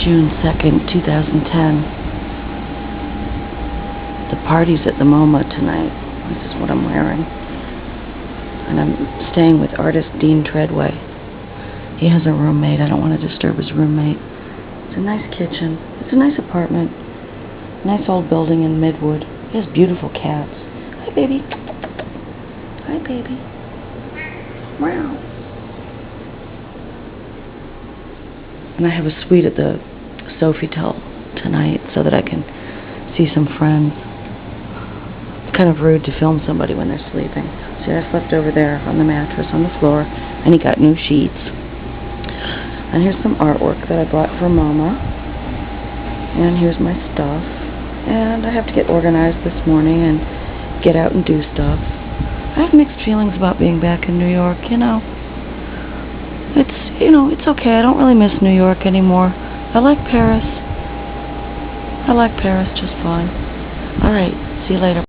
June 2nd, 2010. The party's at the MoMA tonight. This is what I'm wearing. And I'm staying with artist Dean Treadway. He has a roommate. I don't want to disturb his roommate. It's a nice kitchen. It's a nice apartment. Nice old building in Midwood. He has beautiful cats. Hi, baby. Hi, baby. Wow. And I have a suite at the Sofitel tonight so that I can see some friends. It's kind of rude to film somebody when they're sleeping. See, I slept over there on the mattress on the floor, and he got new sheets. And here's some artwork that I bought for Mama. And here's my stuff. And I have to get organized this morning and get out and do stuff. I have mixed feelings about being back in New York, you know. It's okay. I don't really miss New York anymore. I like Paris. I like Paris just fine. Alright, see you later.